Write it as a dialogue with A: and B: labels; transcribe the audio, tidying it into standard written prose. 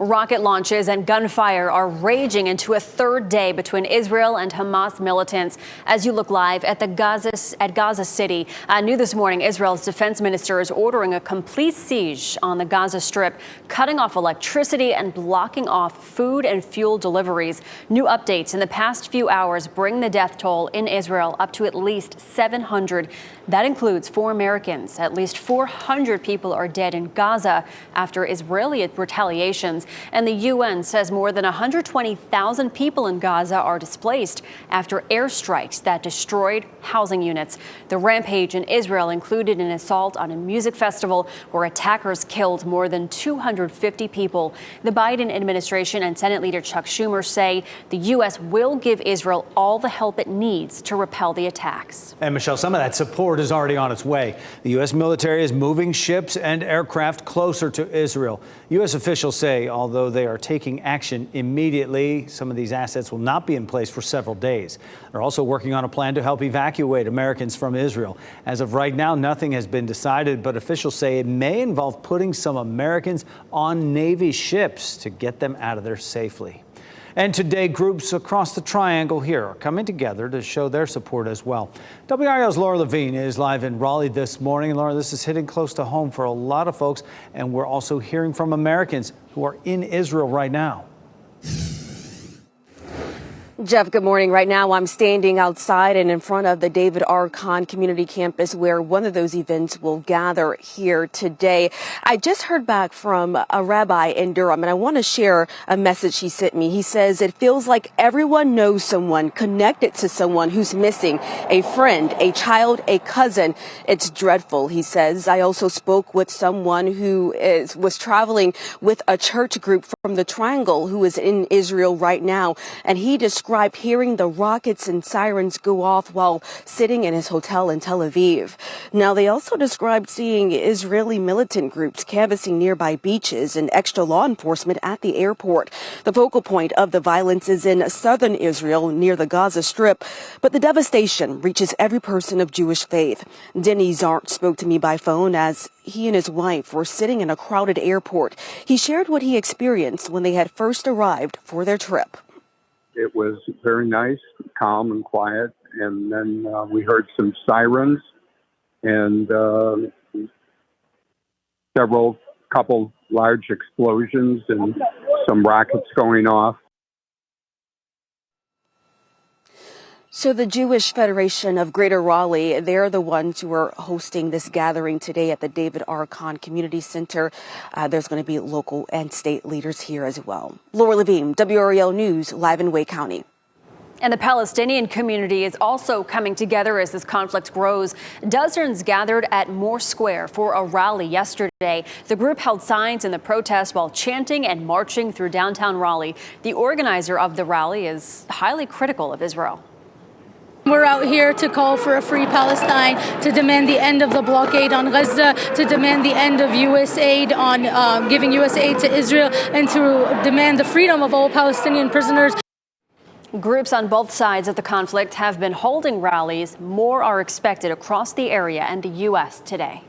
A: Rocket launches and gunfire are raging into a third day between Israel and Hamas militants. As you look live at Gaza City, new this morning, Israel's defense minister is ordering a complete siege on the Gaza Strip, cutting off electricity and blocking off food and fuel deliveries. New updates in the past few hours bring the death toll in Israel up to at least 700. That includes 4 Americans. At least 400 people are dead in Gaza after Israeli retaliations. And the UN says more than 120,000 people in Gaza are displaced after airstrikes that destroyed housing units. The rampage in Israel included an assault on a music festival where attackers killed more than 250 people. The Biden administration and Senate leader Chuck Schumer say the U.S. will give Israel all the help it needs to repel the attacks.
B: And Michelle, some of that support is already on its way. The U.S. military is moving ships and aircraft closer to Israel. U.S. officials say although they are taking action immediately, some of these assets will not be in place for several days. They're also working on a plan to help evacuate Americans from Israel. As of right now, nothing has been decided, but officials say it may involve putting some Americans on Navy ships to get them out of there safely. And today, groups across the triangle here are coming together to show their support as well. WRAL's Laura Levine is live in Raleigh this morning. Laura, this is hitting close to home for a lot of folks, and we're also hearing from Americans who are in Israel right now.
C: Jeff, good morning. Right now, I'm standing outside and in front of the David R. Kahn Community Campus, where one of those events will gather here today. I just heard back from a rabbi in Durham, and I want to share a message he sent me. He says it feels like everyone knows someone connected to someone who's missing, a friend, a child, a cousin. It's dreadful, he says. I also spoke with someone who was traveling with a church group from the Triangle who is in Israel right now, and he described hearing the rockets and sirens go off while sitting in his hotel in Tel Aviv. Now, they also described seeing Israeli militant groups canvassing nearby beaches and extra law enforcement at the airport. The focal point of the violence is in southern Israel near the Gaza Strip, but the devastation reaches every person of Jewish faith. Denny Zart spoke to me by phone as he and his wife were sitting in a crowded airport. He shared what he experienced when they had first arrived for their trip.
D: It was very nice, calm and quiet, and then we heard some sirens and couple large explosions and some rockets going off.
C: So the Jewish Federation of Greater Raleigh, they're the ones who are hosting this gathering today at the David R. Kahn Community Center. There's going to be local and state leaders here as well. Laura Levine, WRAL News, live in Wake County.
A: And the Palestinian community is also coming together as this conflict grows. Dozens gathered at Moore Square for a rally yesterday. The group held signs in the protest while chanting and marching through downtown Raleigh. The organizer of the rally is highly critical of Israel.
E: We're out here to call for a free Palestine, to demand the end of the blockade on Gaza, to demand the end of U.S. aid on giving U.S. aid to Israel, and to demand the freedom of all Palestinian prisoners.
A: Groups on both sides of the conflict have been holding rallies. More are expected across the area and the U.S. today.